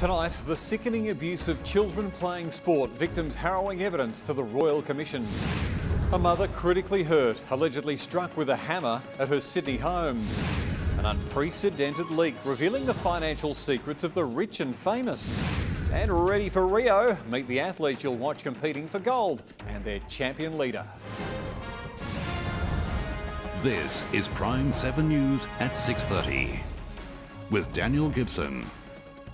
Tonight, the sickening abuse of children playing sport, victims harrowing evidence to the Royal Commission. A mother critically hurt, allegedly struck with a hammer at her Sydney home. An unprecedented leak revealing the financial secrets of the rich and famous. And ready for Rio, meet the athletes you'll watch competing for gold and their champion leader. This is Prime7 News at 6:30 with Daniel Gibson.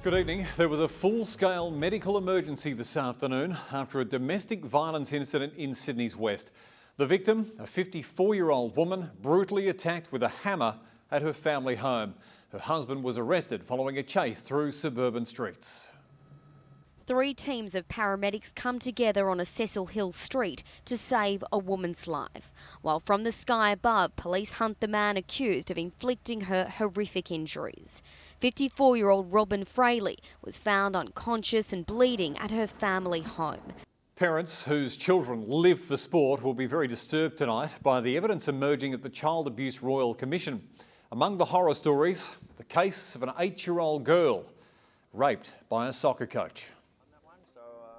Good evening. There was a full-scale medical emergency this afternoon after a domestic violence incident in Sydney's west. The victim, a 54-year-old woman, brutally attacked with a hammer at her family home. Her husband was arrested following a chase through suburban streets. 3 teams of paramedics come together on a Cecil Hill street to save a woman's life. While from the sky above, police hunt the man accused of inflicting her horrific injuries. 54-year-old Robin Fraley was found unconscious and bleeding at her family home. Parents whose children live for sport will be very disturbed tonight by the evidence emerging at the Child Abuse Royal Commission. Among the horror stories, the case of an 8-year-old girl raped by a soccer coach.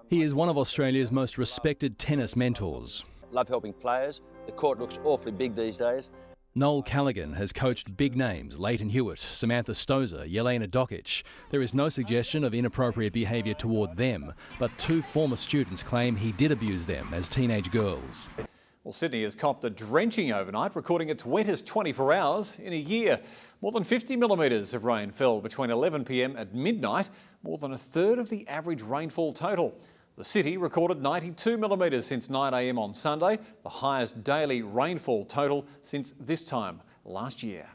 He is one of Australia's most respected tennis mentors. Love helping players. The court looks awfully big these days. Noel Callaghan has coached big names, Leighton Hewitt, Samantha Stosur, Jelena Dokic. There is no suggestion of inappropriate behaviour toward them, but 2 former students claim he did abuse them as teenage girls. Well, Sydney has copped a drenching overnight, recording its wettest 24 hours in a year. More than 50 millimetres of rain fell between 11 p.m. and midnight, more than a third of the average rainfall total. The city recorded 92 millimetres since 9 a.m. on Sunday, the highest daily rainfall total since this time last year.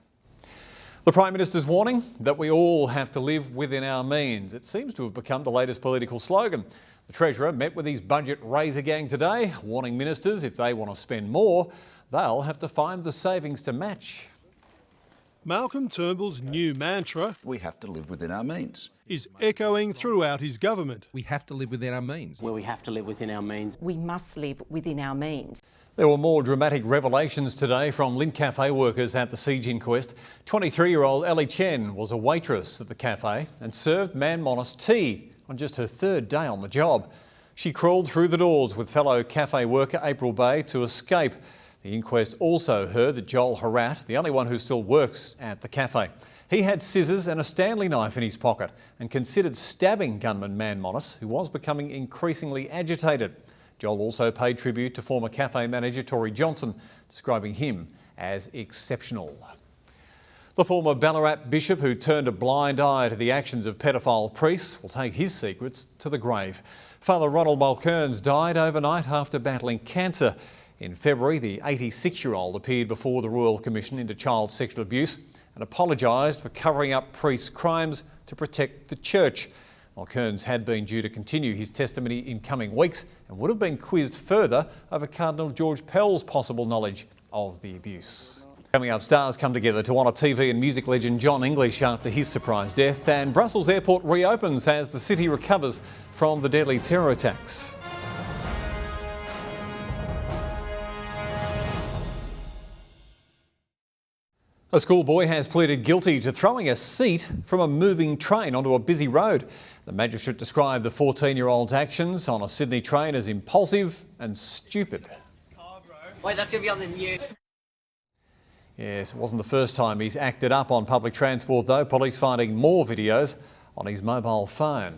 The Prime Minister's warning that we all have to live within our means. It seems to have become the latest political slogan. The Treasurer met with his budget raiser gang today, warning ministers if they want to spend more, they'll have to find the savings to match. Malcolm Turnbull's new mantra, we have to live within our means, is echoing throughout his government. We have to live within our means. Well, we have to live within our means. We must live within our means. There were more dramatic revelations today from Lindt Cafe workers at the siege inquest. 23-year-old Ellie Chen was a waitress at the cafe and served Man Monis tea on just her 3rd day on the job. She crawled through the doors with fellow cafe worker April Bay to escape. The inquest also heard that Joel Harat, the only one who still works at the cafe, he had scissors and a Stanley knife in his pocket and considered stabbing gunman Man Monis, who was becoming increasingly agitated. Joel also paid tribute to former cafe manager Tory Johnson, describing him as exceptional. The former Ballarat bishop who turned a blind eye to the actions of pedophile priests will take his secrets to the grave. Father Ronald Mulcairns died overnight after battling cancer. In February, the 86-year-old appeared before the Royal Commission into Child Sexual Abuse and apologised for covering up priests' crimes to protect the church. Mulcairns had been due to continue his testimony in coming weeks and would have been quizzed further over Cardinal George Pell's possible knowledge of the abuse. Coming up, stars come together to honour TV and music legend John English after his surprise death, and Brussels airport reopens as the city recovers from the deadly terror attacks. A schoolboy has pleaded guilty to throwing a seat from a moving train onto a busy road. The magistrate described the 14-year-old's actions on a Sydney train as impulsive and stupid. Wait, that's going to be on the news. Yes, it wasn't the first time he's acted up on public transport though. Police finding more videos on his mobile phone.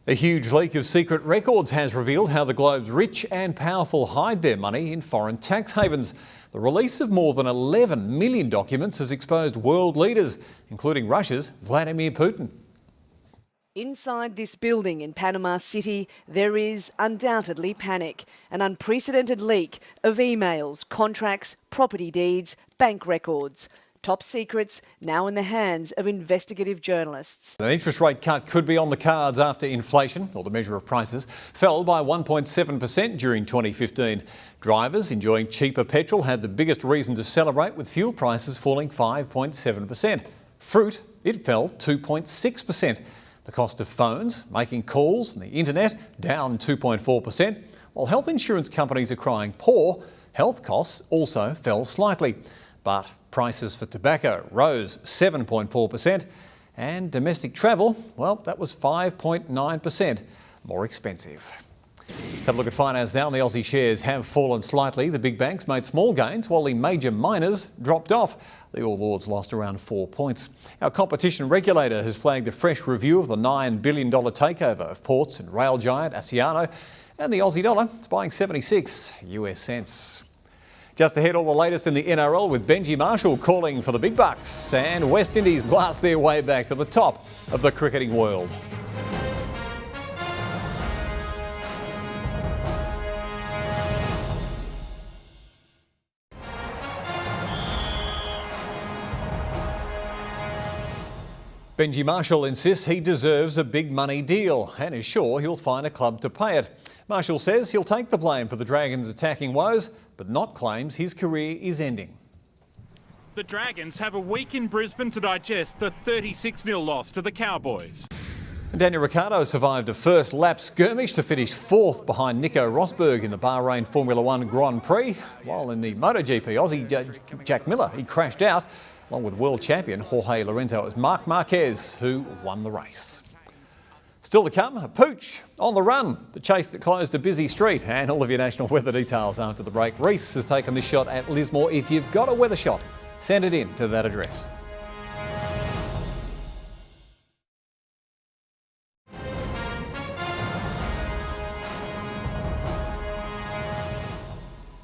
A huge leak of secret records has revealed how the globe's rich and powerful hide their money in foreign tax havens. The release of more than 11 million documents has exposed world leaders, including Russia's Vladimir Putin. Inside this building in Panama City, there is undoubtedly panic. An unprecedented leak of emails, contracts, property deeds, bank records. Top secrets now in the hands of investigative journalists. An interest rate cut could be on the cards after inflation, or the measure of prices, fell by 1.7% during 2015. Drivers enjoying cheaper petrol had the biggest reason to celebrate, with fuel prices falling 5.7%. Fruit, it fell 2.6%. The cost of phones, making calls and the internet down 2.4%. While health insurance companies are crying poor, health costs also fell slightly. But prices for tobacco rose 7.4% And domestic travel, well, that was 5.9% more expensive. Let's have a look at finance now. The Aussie shares have fallen slightly. The big banks made small gains while the major miners dropped off. The All Ords lost around 4 points. Our competition regulator has flagged a fresh review of the $9 billion takeover of ports and rail giant Asiano, and the Aussie dollar is buying 76 US cents. Just ahead, all the latest in the NRL with Benji Marshall calling for the big bucks, and West Indies blast their way back to the top of the cricketing world. Benji Marshall insists he deserves a big money deal and is sure he'll find a club to pay it. Marshall says he'll take the blame for the Dragons' attacking woes, but not claims his career is ending. The Dragons have a week in Brisbane to digest the 36-0 loss to the Cowboys. Daniel Ricciardo survived a first lap skirmish to finish fourth behind Nico Rosberg in the Bahrain Formula One Grand Prix, while in the MotoGP Aussie Jack Miller, he crashed out along with world champion Jorge Lorenzo. It was Marc Marquez who won the race. Still to come, a pooch on the run, the chase that closed a busy street, and all of your national weather details after the break. Reese has taken this shot at Lismore. If you've got a weather shot, send it in to that address.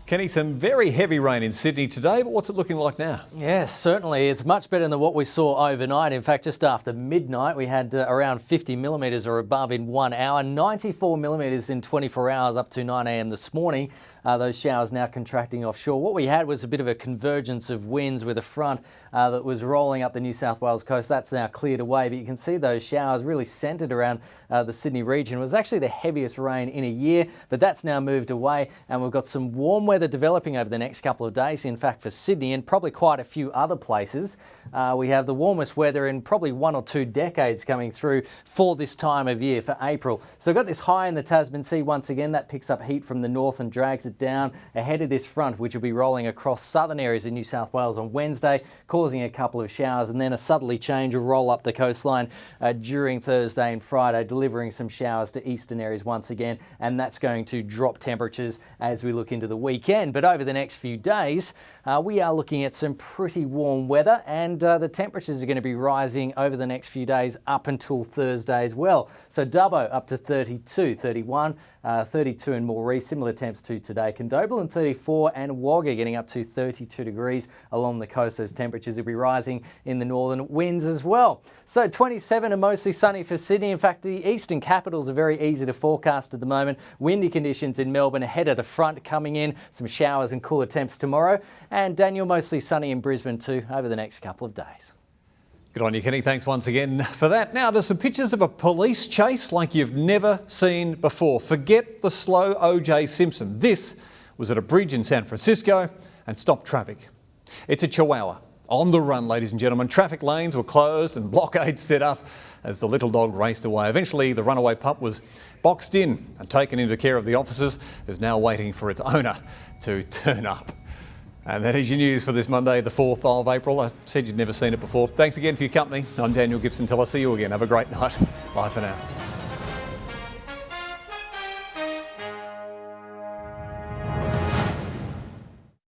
Kenny, some very heavy rain in Sydney today, but what's it looking like now? Yes, certainly. It's much better than what we saw overnight. In fact, just after midnight, we had around 50 millimetres or above in 1 hour, 94 millimetres in 24 hours up to 9 a.m. this morning. Those showers now contracting offshore. What we had was a bit of a convergence of winds with a front that was rolling up the New South Wales coast. That's now cleared away, but you can see those showers really centred around the Sydney region. It was actually the heaviest rain in a year, but that's now moved away, and we've got some warm weather developing over the next couple of days. In fact, for Sydney and probably quite a few other places, we have the warmest weather in probably 1 or 2 decades coming through for this time of year, for April. So we've got this high in the Tasman Sea once again. That picks up heat from the north and drags it down ahead of this front, which will be rolling across southern areas in New South Wales on Wednesday, causing a couple of showers, and then a southerly change will roll up the coastline during Thursday and Friday, delivering some showers to eastern areas once again, and that's going to drop temperatures as we look into the weekend. But over the next few days, we are looking at some pretty warm weather, and the temperatures are going to be rising over the next few days up until Thursday as well. So Dubbo up to 32, 31, 32 in Moree, similar temps to today. Condobolin and 34, and Wagga getting up to 32 degrees along the coast. Those temperatures will be rising in the northern winds as well. So 27 and mostly sunny for Sydney. In fact, the eastern capitals are very easy to forecast at the moment. Windy conditions in Melbourne ahead of the front coming in. Some showers and cooler temps tomorrow. And Daniel, mostly sunny in Brisbane too over the next couple of days. Good on you, Kenny. Thanks once again for that. Now to some pictures of a police chase like you've never seen before. Forget the slow O.J. Simpson. This was at a bridge in San Francisco and stopped traffic. It's a Chihuahua on the run, ladies and gentlemen. Traffic lanes were closed and blockades set up as the little dog raced away. Eventually, the runaway pup was boxed in and taken into care of the officers, who's now waiting for its owner to turn up. And that is your news for this Monday, the 4th of April. I said you'd never seen it before. Thanks again for your company. I'm Daniel Gibson. Till I see you again, have a great night. Bye for now.